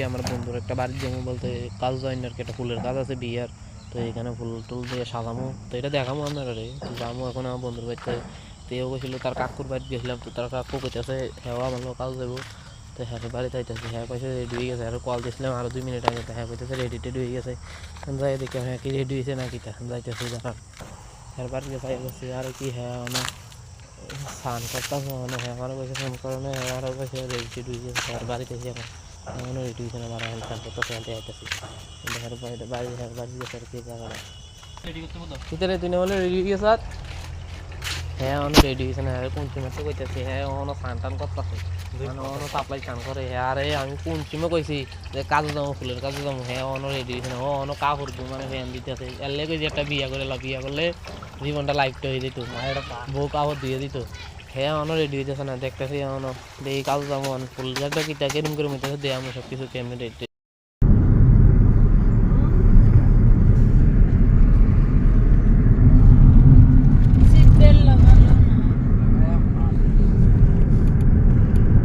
আমার বন্ধুর একটা বাড়ির জমি বলতে কাজ জয়েন আর কি, একটা ফুলের কাজ আছে বিয়ার, তো এখানে ফুল টুল দিয়ে সাজামো, তো এটা দেখামো আপনারা রে, তো যাবো এখন আমার বন্ধুর বাড়িতে। তো এও গেছিলো তার কাকুর বাড়ি গেছিলাম, তো তার কাকু কইতেছে হ্যাঁ আমার লোক কাজ যাবো, তো হ্যাঁ বাড়িতে আইতেছে, হ্যাঁ কইছে রেডি হয়ে গেছে, আর কল দিয়েছিলাম আরও 2 মিনিট আগে, তো হ্যাঁ কইতেছে রেডি টেডি হয়ে গেছে। যাই দেখি হ্যাঁ কি রেডি হয়েছে নাকি, তখন যাইতেছে জানার হ্যাঁ বাড়িতে যাই গেছে আর কি, হ্যাঁ অনেক স্নান করতেছে মানে, হ্যাঁ আমারও কইছে ফোন করে না, হ্যাঁ আমারও কইছে রেডি টেডি হয়ে গেছে, আর বাড়িতে এসে এখন এখনও রেডি হয়েছে না, বাড়া হেল্প করতেছে হেঁটে আইতেছি, হ্যাঁ বাড়ি হ্যাঁ বাড়ি গেছে আর কি জায়গাটা ভিতরে তুই না বলে রেডি হয়ে গেছে, আর হ্যাঁ অনেক রেডি হয়েছে না, কোন চিমাতে কইতেছে হ্যাঁ অনেক স্নান টান করতেছে, অনেক সাপ্লাই স্নান করে, হ্যাঁ আরে আমি কোন চিমে কইছি যে কাজে যাবো ফুলের কাজে যাবো, হ্যাঁ অনেক রেডি হয়েছে না, ও অনেক কাপড় মানে ফ্যান দিতেছে, এর লেগে যে একটা বিয়া করলে জীবনটা লাইফটা হয়ে যেত, বউ কাপড় দিয়ে দিত, হ্যাঁ অনেক রেডি হইতেছে না, দেখতেছি অনেক দেখি কাজ যাবো ফুল গাছটা কিটা কেরম করে মিটেছে দেয় আমি সব কিছু কেমনি রেডি